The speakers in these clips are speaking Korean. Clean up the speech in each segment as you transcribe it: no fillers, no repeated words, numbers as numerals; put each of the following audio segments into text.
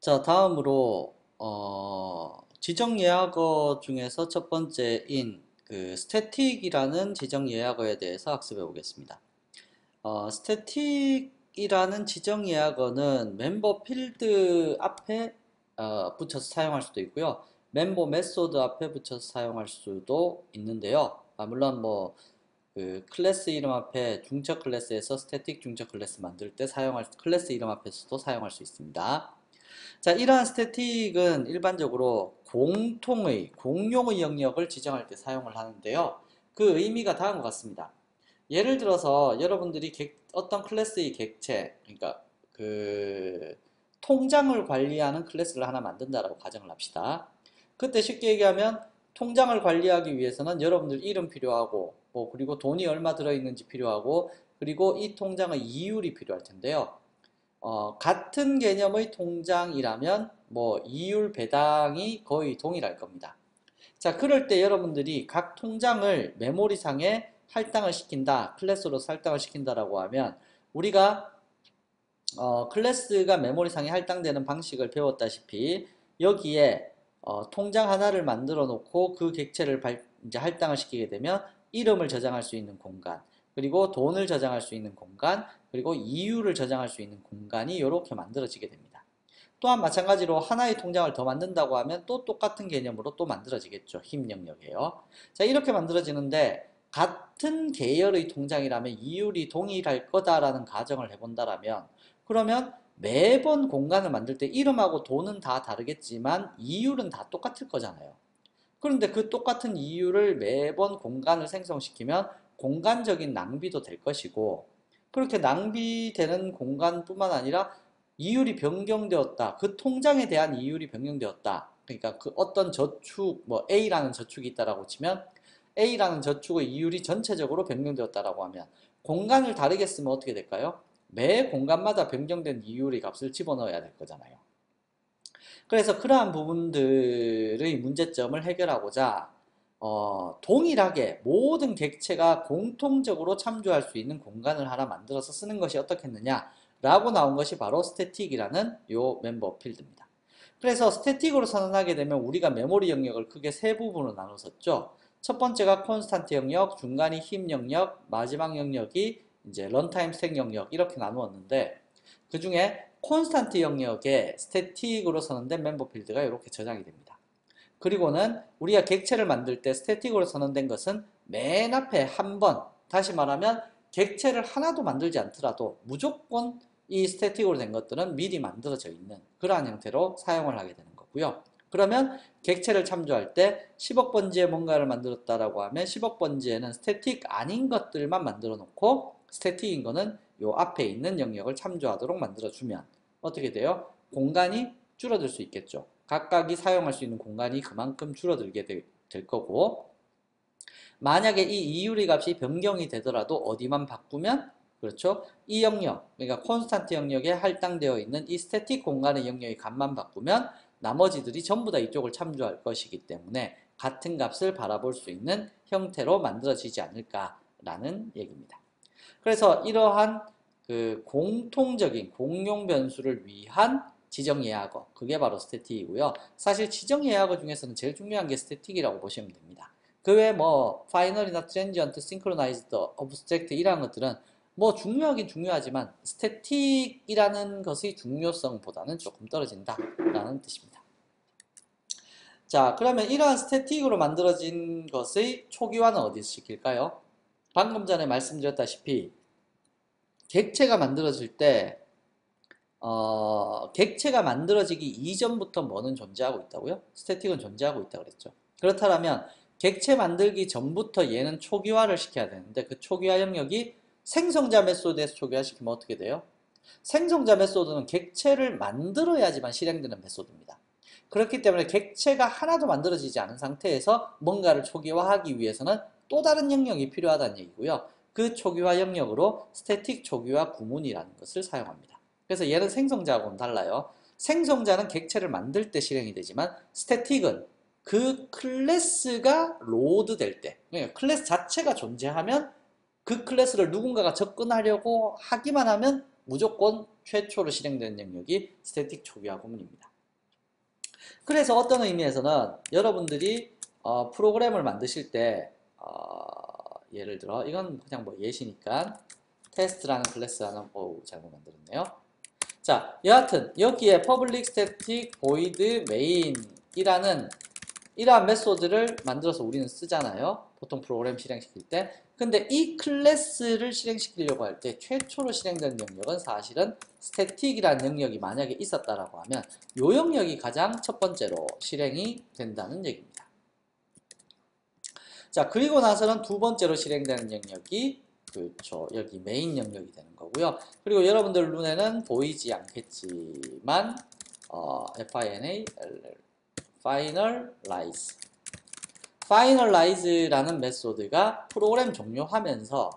자, 다음으로 지정 예약어 중에서 첫 번째인 그 스태틱이라는 지정 예약어에 대해서 학습해 보겠습니다. 스태틱이라는 지정 예약어는 멤버 필드 앞에 붙여서 사용할 수도 있고요. 멤버 메소드 앞에 붙여서 사용할 수도 있는데요. 물론 뭐 그 클래스 이름 앞에 중처 클래스에서 스태틱 중처 클래스 만들 때 사용할 클래스 이름 앞에서도 사용할 수 있습니다. 자, 이러한 스태틱은 일반적으로 공용의 영역을 지정할 때 사용을 하는데요. 그 의미가 다음과 같습니다. 예를 들어서 여러분들이 어떤 클래스의 객체, 그러니까 그 통장을 관리하는 클래스를 하나 만든다라고 가정을 합시다. 그때 쉽게 얘기하면 통장을 관리하기 위해서는 여러분들 이름 필요하고, 뭐 그리고 돈이 얼마 들어있는지 필요하고, 그리고 이 통장의 이율이 필요할 텐데요. 같은 개념의 통장이라면 뭐 이율 배당이 거의 동일할 겁니다. 자, 그럴 때 여러분들이 각 통장을 메모리상에 할당을 시킨다, 클래스로 할당을 시킨다라고 하면 우리가 클래스가 메모리상에 할당되는 방식을 배웠다시피 여기에 통장 하나를 만들어 놓고 그 객체를 이제 할당을 시키게 되면 이름을 저장할 수 있는 공간, 그리고 돈을 저장할 수 있는 공간, 그리고 이유를 저장할 수 있는 공간이 이렇게 만들어지게 됩니다. 또한 마찬가지로 하나의 통장을 더 만든다고 하면 또 똑같은 개념으로 또 만들어지겠죠. 힘 영역이에요. 자, 이렇게 만들어지는데 같은 계열의 통장이라면 이율이 동일할 거다라는 가정을 해본다라면 그러면 매번 공간을 만들 때 이름하고 돈은 다 다르겠지만 이율은 다 똑같을 거잖아요. 그런데 그 똑같은 이율을 매번 공간을 생성시키면 공간적인 낭비도 될 것이고 그렇게 낭비되는 공간뿐만 아니라 이율이 변경되었다. 그 통장에 대한 이율이 변경되었다. 그러니까 그 어떤 저축, 뭐 A라는 저축이 있다라고 치면 A라는 저축의 이율이 전체적으로 변경되었다라고 하면 공간을 다르게 쓰면 어떻게 될까요? 매 공간마다 변경된 이율의 값을 집어넣어야 될 거잖아요. 그래서 그러한 부분들의 문제점을 해결하고자 동일하게 모든 객체가 공통적으로 참조할 수 있는 공간을 하나 만들어서 쓰는 것이 어떻겠느냐 라고 나온 것이 바로 스태틱이라는 요 멤버 필드입니다. 그래서 스태틱으로 선언하게 되면 우리가 메모리 영역을 크게 세 부분으로 나눴었죠. 첫 번째가 콘스탄트 영역, 중간이 힘 영역, 마지막 영역이 이제 런타임 스택 영역 이렇게 나누었는데 그 중에 콘스탄트 영역에 스태틱으로 선언된 멤버 필드가 이렇게 저장이 됩니다. 그리고는 우리가 객체를 만들 때 스태틱으로 선언된 것은 맨 앞에 한 번, 다시 말하면 객체를 하나도 만들지 않더라도 무조건 이 스태틱으로 된 것들은 미리 만들어져 있는 그러한 형태로 사용을 하게 되는 거고요. 그러면 객체를 참조할 때 10억 번지에 뭔가를 만들었다라고 하면 10억 번지에는 스태틱 아닌 것들만 만들어 놓고 스태틱인 거는 요 앞에 있는 영역을 참조하도록 만들어주면 어떻게 돼요? 공간이 줄어들 수 있겠죠. 각각이 사용할 수 있는 공간이 그만큼 줄어들게 될 거고 만약에 이 이유리 값이 변경이 되더라도 어디만 바꾸면 그렇죠? 이 영역, 그러니까 콘스탄트 영역에 할당되어 있는 이 스태틱 공간의 영역의 값만 바꾸면 나머지들이 전부 다 이쪽을 참조할 것이기 때문에 같은 값을 바라볼 수 있는 형태로 만들어지지 않을까라는 얘기입니다. 그래서 이러한 그 공통적인 공용 변수를 위한 지정 예약어, 그게 바로 스태틱이고요. 사실 지정 예약어 중에서는 제일 중요한 게 스태틱이라고 보시면 됩니다. 그 외에 뭐 파이널이나 트랜지언트, 싱크로나이즈드, 어브스트랙트 이런 것들은 뭐 중요하긴 중요하지만 스태틱이라는 것의 중요성보다는 조금 떨어진다라는 뜻입니다. 자, 그러면 이러한 스태틱으로 만들어진 것의 초기화는 어디서 시킬까요? 방금 전에 말씀드렸다시피 객체가 만들어질 때 객체가 만들어지기 이전부터 뭐는 존재하고 있다고요? 스태틱은 존재하고 있다고 그랬죠. 그렇다면 객체 만들기 전부터 얘는 초기화를 시켜야 되는데 그 초기화 영역이 생성자 메소드에서 초기화시키면 어떻게 돼요? 생성자 메소드는 객체를 만들어야지만 실행되는 메소드입니다. 그렇기 때문에 객체가 하나도 만들어지지 않은 상태에서 뭔가를 초기화하기 위해서는 또 다른 영역이 필요하다는 얘기고요. 그 초기화 영역으로 스태틱 초기화 구문이라는 것을 사용합니다. 그래서 얘는 생성자하고는 달라요. 생성자는 객체를 만들 때 실행이 되지만 스태틱은 그 클래스가 로드 될 때, 그러니까 클래스 자체가 존재하면 그 클래스를 누군가가 접근하려고 하기만 하면 무조건 최초로 실행되는 영역이 스태틱 초기화 구문입니다. 그래서 어떤 의미에서는 여러분들이 프로그램을 만드실 때 예를 들어 이건 그냥 뭐 예시니까 테스트라는 클래스라는 잘못 만들었네요. 자, 여하튼 여기에 public static void main이라는 이러한 메소드를 만들어서 우리는 쓰잖아요. 보통 프로그램 실행시킬 때. 근데 이 클래스를 실행시키려고 할 때 최초로 실행된 영역은 사실은 static이라는 영역이 만약에 있었다라고 하면 이 영역이 가장 첫 번째로 실행이 된다는 얘기입니다. 자, 그리고 나서는 두 번째로 실행되는 영역이 그렇죠. 여기 메인 영역이 되는 거고요. 그리고 여러분들 눈에는 보이지 않겠지만 finalize finalize라는 메소드가 프로그램 종료하면서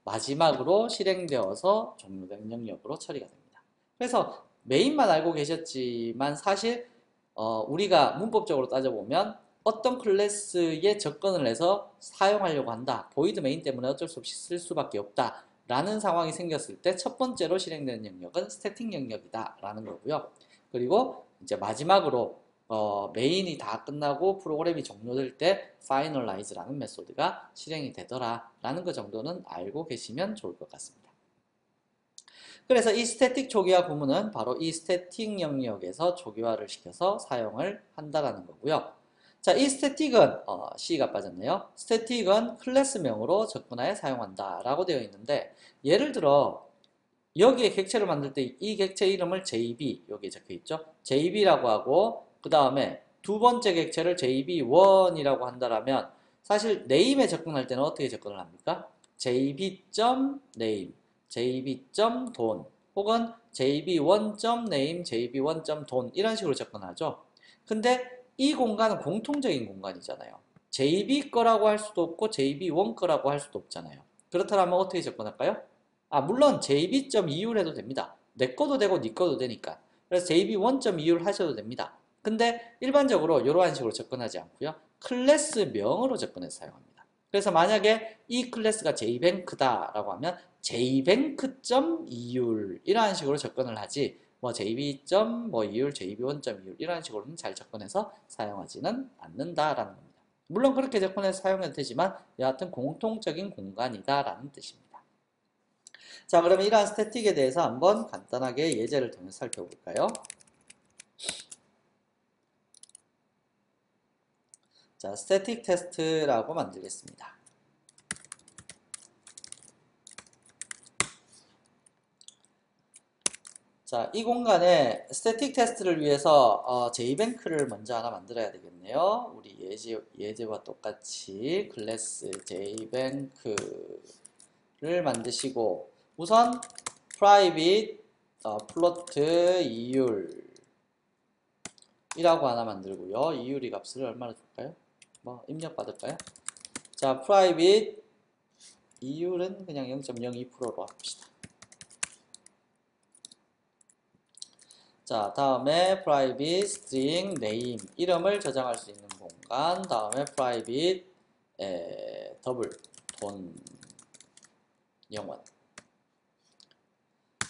마지막으로 실행되어서 종료된 영역으로 처리가 됩니다. 그래서 메인만 알고 계셨지만 사실 우리가 문법적으로 따져보면 어떤 클래스에 접근을 해서 사용하려고 한다. 보이드 메인 때문에 어쩔 수 없이 쓸 수밖에 없다. 라는 상황이 생겼을 때 첫 번째로 실행되는 영역은 스태틱 영역이다. 라는 거고요. 그리고 이제 마지막으로 메인이 다 끝나고 프로그램이 종료될 때 finalize라는 메소드가 실행이 되더라 라는 것 정도는 알고 계시면 좋을 것 같습니다. 그래서 이 스태틱 초기화 구문은 바로 이 스태틱 영역에서 초기화를 시켜서 사용을 한다라는 거고요. 자, 이 스태틱은 C가 빠졌네요. 스태틱은 클래스명으로 접근하여 사용한다 라고 되어 있는데 예를 들어 여기에 객체를 만들 때 이 객체 이름을 JB 여기에 적혀 있죠. JB라고 하고 그 다음에 두 번째 객체를 JB1이라고 한다라면 사실 네임에 접근할 때는 어떻게 접근을 합니까? JB.name, JB.돈 혹은 JB1.name, JB1.돈 이런 식으로 접근하죠. 근데 이 공간은 공통적인 공간이잖아요. JB 거라고 할 수도 없고 JB1 거라고 할 수도 없잖아요. 그렇다면 어떻게 접근할까요? 물론 jb.eul 해도 됩니다. 내 거도 되고 네 거도 되니까. 그래서 jb1.eul 하셔도 됩니다. 근데 일반적으로 이러한 식으로 접근하지 않고요. 클래스명으로 접근해서 사용합니다. 그래서 만약에 이 클래스가 jbank다라고 하면 jbank.eul 이러한 식으로 접근을 하지 뭐 jb.eul, jb1.eul 이러한 식으로는 잘 접근해서 사용하지는 않는다라는 겁니다. 물론 그렇게 접근해서 사용해도 되지만 여하튼 공통적인 공간이다라는 뜻입니다. 자, 그러면 이러한 스태틱에 대해서 한번 간단하게 예제를 통해서 살펴볼까요? 자, 스태틱 테스트라고 만들겠습니다. 자, 이 공간에 스태틱 테스트를 위해서 JBank를 먼저 하나 만들어야 되겠네요. 우리 예제와 똑같이 클래스 JBank를 만드시고 우선 private float 이율 이라고 하나 만들고요. 이율이 값을 얼마나 줄까요? 뭐 입력 받을까요? 자, private 이율은 그냥 0.02%로 합시다. 자, 다음에 private string name 이름을 저장할 수 있는 공간. 다음에 private 더블 돈 영원.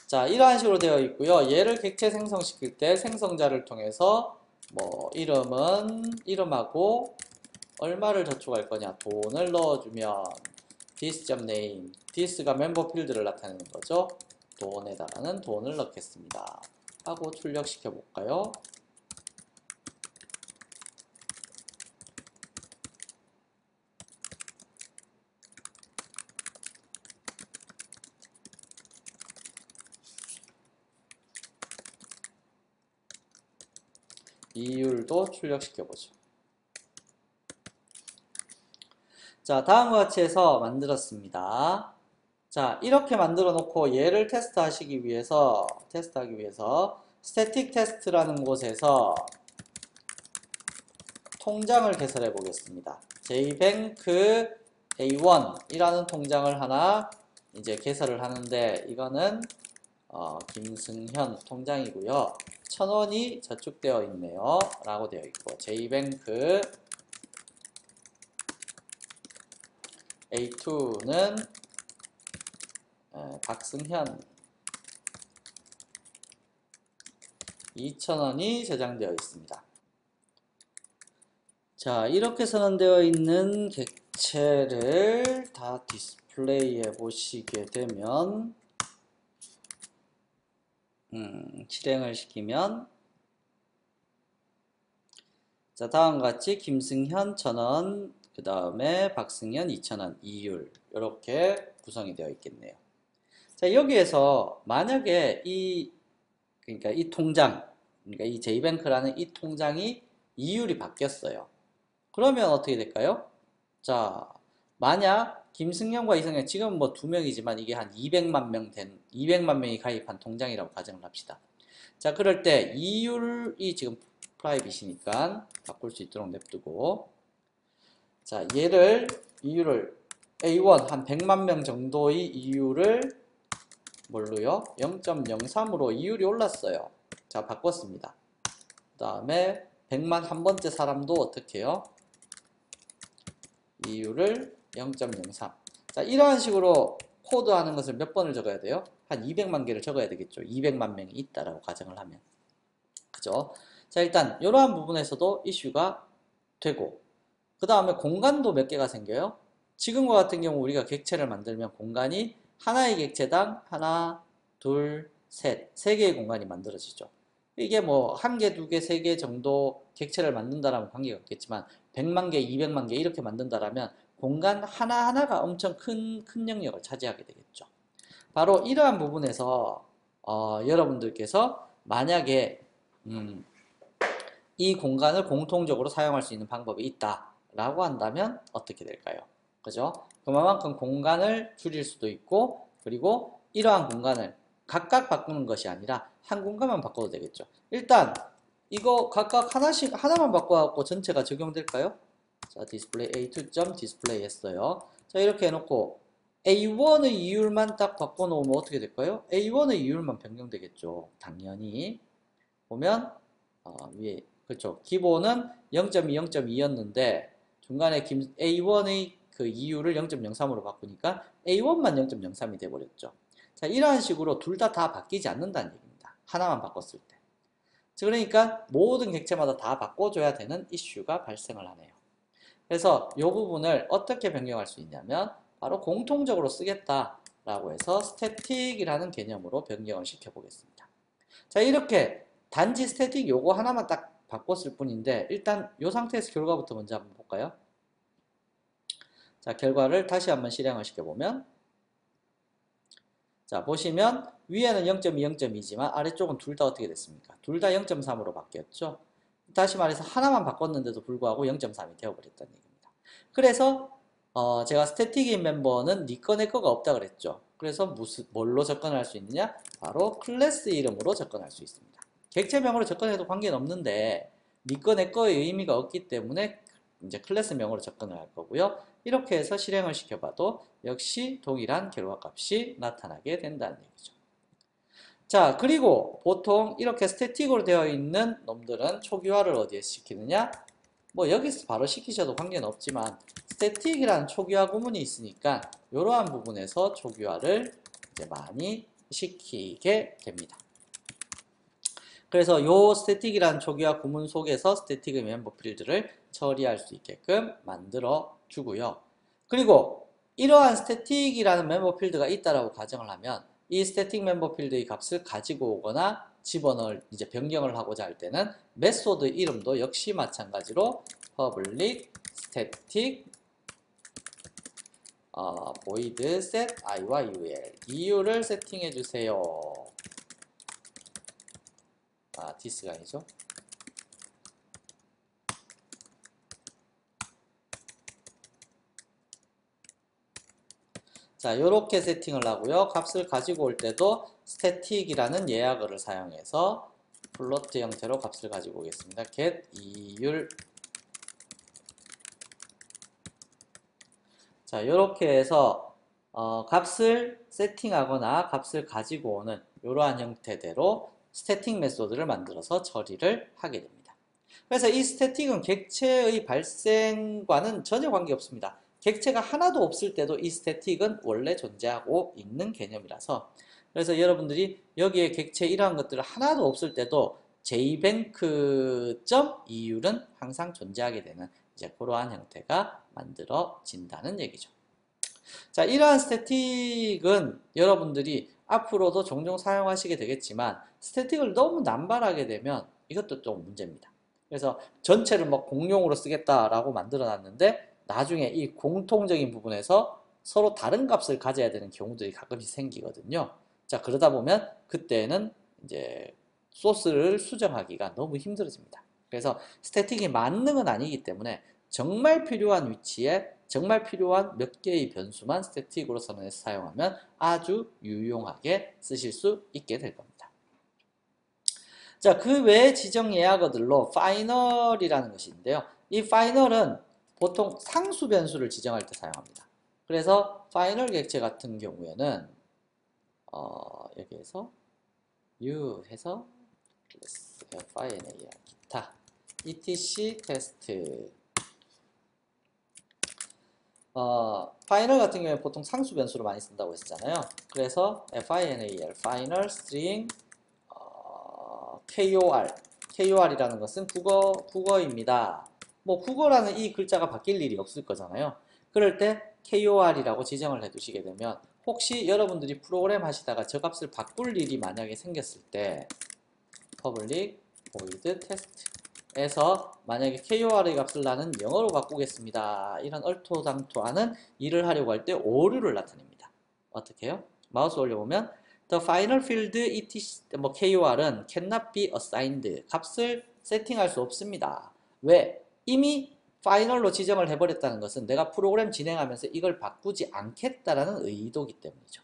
자, 이러한 식으로 되어 있고요. 얘를 객체 생성시킬 때 생성자를 통해서 뭐 이름하고 얼마를 저축할 거냐 돈을 넣어주면 this.name this가 멤버 필드를 나타내는 거죠. 돈에다가는 돈을 넣겠습니다. 하고 출력시켜 볼까요? 이율도 출력시켜 보죠. 자, 다음과 같이 해서 만들었습니다. 자, 이렇게 만들어 놓고 얘를 테스트하기 위해서 스태틱 테스트라는 곳에서 통장을 개설해 보겠습니다. jbank a1이라는 통장을 하나 이제 개설을 하는데 이거는 김승현 통장이고요. 1,000원이 저축되어 있네요. 라고 되어 있고 jbank A2는 박승현 2,000원이 저장되어 있습니다. 자, 이렇게 선언되어 있는 객체를 다 디스플레이해 보시게 되면 실행을 시키면 자, 다음과 같이 김승현 1,000원, 그 다음에 박승현 2,000원, 이율 이렇게 구성이 되어 있겠네요. 자, 여기에서 만약에 그러니까 이 통장, 그러니까 이 J뱅크라는 이 통장이 이율이 바뀌었어요. 그러면 어떻게 될까요? 자, 만약 김승현과 이승현 지금 뭐 두 명이지만 이게 한 200만 명이 가입한 통장이라고 가정을 합시다. 자, 그럴 때 이율이 지금 프라이빗이니까 바꿀 수 있도록 냅두고, 자, 이율을 A1 한 100만 명 정도의 이율을 뭘로요? 0.03으로 이율이 올랐어요. 자, 바꿨습니다. 그 다음에 100만 한 번째 사람도 어떻게 해요? 이율을 0.03. 자, 이러한 식으로 코드하는 것을 몇 번을 적어야 돼요? 한 200만 개를 적어야 되겠죠. 200만 명이 있다라고 가정을 하면. 그죠? 자, 일단 이러한 부분에서도 이슈가 되고, 그 다음에 공간도 몇 개가 생겨요? 지금과 같은 경우 우리가 객체를 만들면 공간이 하나의 객체당 하나, 둘, 셋, 세 개의 공간이 만들어지죠. 이게 뭐 한 개, 두 개, 세 개 정도 객체를 만든다라면 관계가 없겠지만 100만 개, 200만 개 이렇게 만든다라면 공간 하나하나가 엄청 큰 영역을 차지하게 되겠죠. 바로 이러한 부분에서 여러분들께서 만약에 이 공간을 공통적으로 사용할 수 있는 방법이 있다라고 한다면 어떻게 될까요? 그죠? 그만큼 공간을 줄일 수도 있고, 그리고 이러한 공간을 각각 바꾸는 것이 아니라 한 공간만 바꿔도 되겠죠. 일단 이거 각각 하나만 바꿔갖고 전체가 적용될까요? 자, 디스플레이 A2점 디스플레이 했어요. 자, 이렇게 해놓고 A1의 이율만 딱 바꿔놓으면 어떻게 될까요? A1의 이율만 변경되겠죠. 당연히 보면 위에 그렇죠. 기본은 0.2, 0.2였는데 중간에 A1의 그 이율을 0.03으로 바꾸니까 A1만 0.03이 돼버렸죠. 자, 이러한 식으로 둘 다 바뀌지 않는다는 얘기입니다. 하나만 바꿨을 때. 그러니까 모든 객체마다 다 바꿔줘야 되는 이슈가 발생을 하네요. 그래서 이 부분을 어떻게 변경할 수 있냐면 바로 공통적으로 쓰겠다라고 해서 스태틱이라는 개념으로 변경을 시켜보겠습니다. 자, 이렇게 단지 스태틱 요거 하나만 딱 바꿨을 뿐인데 일단 이 상태에서 결과부터 먼저 한번 볼까요? 자, 결과를 다시 한번 실행을 시켜보면 자, 보시면 위에는 0.2, 0.2지만 아래쪽은 둘 다 어떻게 됐습니까? 둘 다 0.3으로 바뀌었죠. 다시 말해서 하나만 바꿨는데도 불구하고 0.3이 되어버렸다는 얘기입니다. 그래서 제가 스태틱인 멤버는 니 거 내 거가 없다 그랬죠. 그래서 뭘로 접근할 수 있느냐? 바로 클래스 이름으로 접근할 수 있습니다. 객체명으로 접근해도 관계는 없는데 니 거 내 거의 의미가 없기 때문에 이제 클래스명으로 접근을 할 거고요. 이렇게 해서 실행을 시켜봐도 역시 동일한 결과값이 나타나게 된다는 얘기죠. 자, 그리고 보통 이렇게 스태틱으로 되어 있는 놈들은 초기화를 어디에 시키느냐? 뭐 여기서 바로 시키셔도 관계는 없지만 스태틱이라는 초기화 구문이 있으니까 이러한 부분에서 초기화를 이제 많이 시키게 됩니다. 그래서 이 스태틱이라는 초기화 구문 속에서 스태틱의 멤버 필드를 처리할 수 있게끔 만들어 주고요. 그리고 이러한 스태틱이라는 멤버 필드가 있다라고 가정을 하면 이 스태틱 멤버 필드의 값을 가지고 오거나 집어넣을 이제 변경을 하고자 할 때는 메소드 이름도 역시 마찬가지로 public static void set i와 ul 이유를 세팅해 주세요. 디스가 아니죠. 자, 요렇게 세팅을 하고요. 값을 가지고 올 때도 static이라는 예약어를 사용해서 플로트 형태로 값을 가지고 오겠습니다. get 이율. 자, 요렇게 해서 값을 세팅하거나 값을 가지고 오는 이러한 형태대로 스태틱 메소드를 만들어서 처리를 하게 됩니다. 그래서 이 스태틱은 객체의 발생과는 전혀 관계없습니다. 객체가 하나도 없을 때도 이 스태틱은 원래 존재하고 있는 개념이라서 그래서 여러분들이 여기에 객체 이러한 것들을 하나도 없을 때도 jbank.eu는 항상 존재하게 되는 이제 그러한 형태가 만들어진다는 얘기죠. 자, 이러한 스태틱은 여러분들이 앞으로도 종종 사용하시게 되겠지만 스태틱을 너무 남발하게 되면 이것도 좀 문제입니다. 그래서 전체를 막 공용으로 쓰겠다라고 만들어 놨는데 나중에 이 공통적인 부분에서 서로 다른 값을 가져야 되는 경우들이 가끔씩 생기거든요. 자, 그러다 보면 그때는 이제 소스를 수정하기가 너무 힘들어집니다. 그래서 스태틱이 만능은 아니기 때문에 정말 필요한 위치에 정말 필요한 몇 개의 변수만 스태틱으로 선언해서 사용하면 아주 유용하게 쓰실 수 있게 될 겁니다. 자, 그 외의 지정 예약어들로 파이널이라는 것이 있는데요. 이 파이널은 보통 상수 변수를 지정할 때 사용합니다. 그래서 파이널 객체 같은 경우에는 여기에서 u 해서 클래스 final 기타 etc 테스트 파이널 같은 경우에 보통 상수 변수로 많이 쓴다고 했잖아요. 그래서 final, final string KOR이라는 것은 국어입니다. 뭐 국어라는 이 글자가 바뀔 일이 없을 거잖아요. 그럴 때 KOR이라고 지정을 해두시게 되면 혹시 여러분들이 프로그램 하시다가 저 값을 바꿀 일이 만약에 생겼을 때 public void test에서 만약에 KOR의 값을 나는 영어로 바꾸겠습니다. 이런 얼토당토하는 일을 하려고 할 때 오류를 나타냅니다. 어떻게 해요? 마우스 올려보면 The final field KOR은 cannot be assigned. 값을 세팅할 수 없습니다. 왜? 이미 파이널로 지정을 해버렸다는 것은 내가 프로그램 진행하면서 이걸 바꾸지 않겠다라는 의도이기 때문이죠.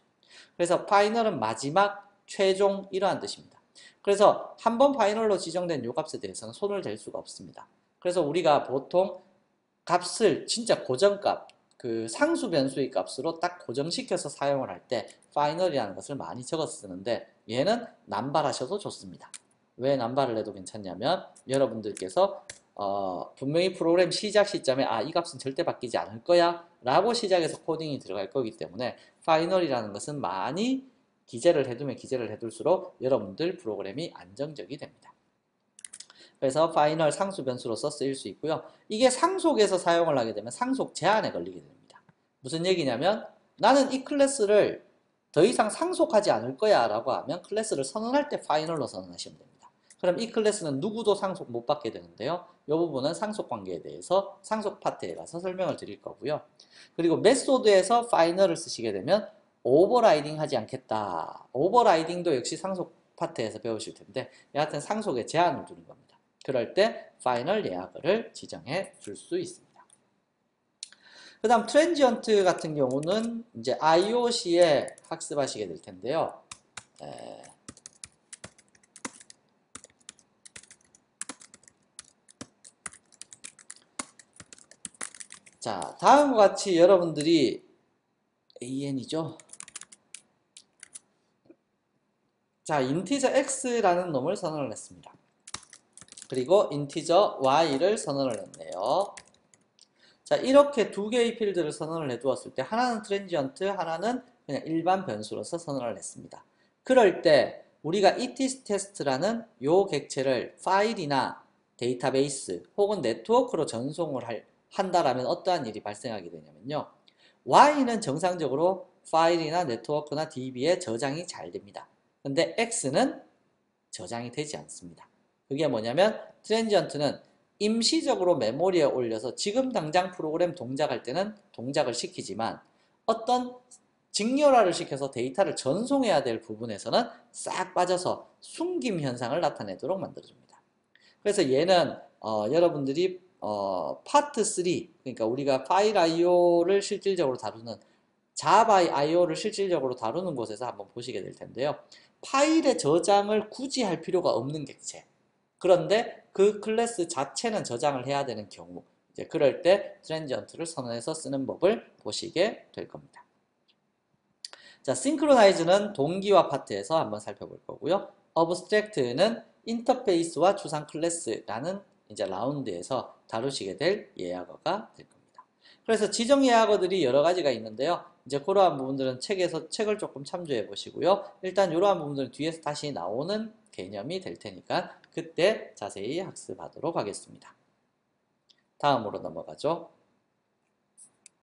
그래서 파이널은 마지막, 최종 이러한 뜻입니다. 그래서 한번 파이널로 지정된 요 값에 대해서는 손을 댈 수가 없습니다. 그래서 우리가 보통 값을 진짜 고정값, 그 상수 변수의 값으로 딱 고정시켜서 사용을 할 때 파이널이라는 것을 많이 적어서 쓰는데 얘는 남발하셔도 좋습니다. 왜 남발을 해도 괜찮냐면 여러분들께서 분명히 프로그램 시작 시점에 이 값은 절대 바뀌지 않을 거야 라고 시작해서 코딩이 들어갈 거기 때문에 파이널이라는 것은 많이 기재를 해두면 기재를 해둘수록 여러분들 프로그램이 안정적이 됩니다. 그래서 파이널 상수 변수로서 쓰일 수 있고요. 이게 상속에서 사용을 하게 되면 상속 제한에 걸리게 됩니다. 무슨 얘기냐면 나는 이 클래스를 더 이상 상속하지 않을 거야 라고 하면 클래스를 선언할 때 파이널로 선언하시면 됩니다. 그럼 이 클래스는 누구도 상속 못 받게 되는데요. 이 부분은 상속 관계에 대해서 상속 파트에 가서 설명을 드릴 거고요. 그리고 메소드에서 파이널을 쓰시게 되면 오버라이딩 하지 않겠다. 오버라이딩도 역시 상속 파트에서 배우실 텐데 여하튼 상속에 제한을 두는 겁니다. 그럴 때 파이널 예약어를 지정해 줄 수 있습니다. 그 다음 트랜지언트 같은 경우는 이제 IOC에 학습하시게 될 텐데요. 자, 다음과 같이 여러분들이 AN이죠. 자, 인티저 x라는 놈을 선언을 했습니다. 그리고 인티저 y를 선언을 했네요. 자, 이렇게 두 개의 필드를 선언을 해두었을 때 하나는 트랜지언트, 하나는 그냥 일반 변수로서 선언을 했습니다. 그럴 때 우리가 etst라는 요 객체를 파일이나 데이터베이스 혹은 네트워크로 전송을 한다라면 어떠한 일이 발생하게 되냐면요. y는 정상적으로 파일이나 네트워크나 DB에 저장이 잘 됩니다. 근데 x는 저장이 되지 않습니다. 그게 뭐냐면 트랜지언트는 임시적으로 메모리에 올려서 지금 당장 프로그램 동작할 때는 동작을 시키지만 어떤 직렬화를 시켜서 데이터를 전송해야 될 부분에서는 싹 빠져서 숨김 현상을 나타내도록 만들어줍니다. 그래서 얘는 여러분들이 파트 3, 그러니까 우리가 파일 IO를 실질적으로 다루는 자바 IO를 실질적으로 다루는 곳에서 한번 보시게 될 텐데요. 파일의 저장을 굳이 할 필요가 없는 객체. 그런데 그 클래스 자체는 저장을 해야 되는 경우, 이제 그럴 때 트랜지언트를 선언해서 쓰는 법을 보시게 될 겁니다. 자, 싱크로나이즈는 동기화 파트에서 한번 살펴볼 거고요. 어브스트랙트는 인터페이스와 추상 클래스라는 이제 라운드에서 다루시게 될 예약어가 될 겁니다. 그래서 지정 예약어들이 여러 가지가 있는데요. 이제 그러한 부분들은 책을 조금 참조해 보시고요. 일단 이러한 부분들은 뒤에서 다시 나오는 개념이 될 테니까 그때 자세히 학습하도록 하겠습니다. 다음으로 넘어가죠.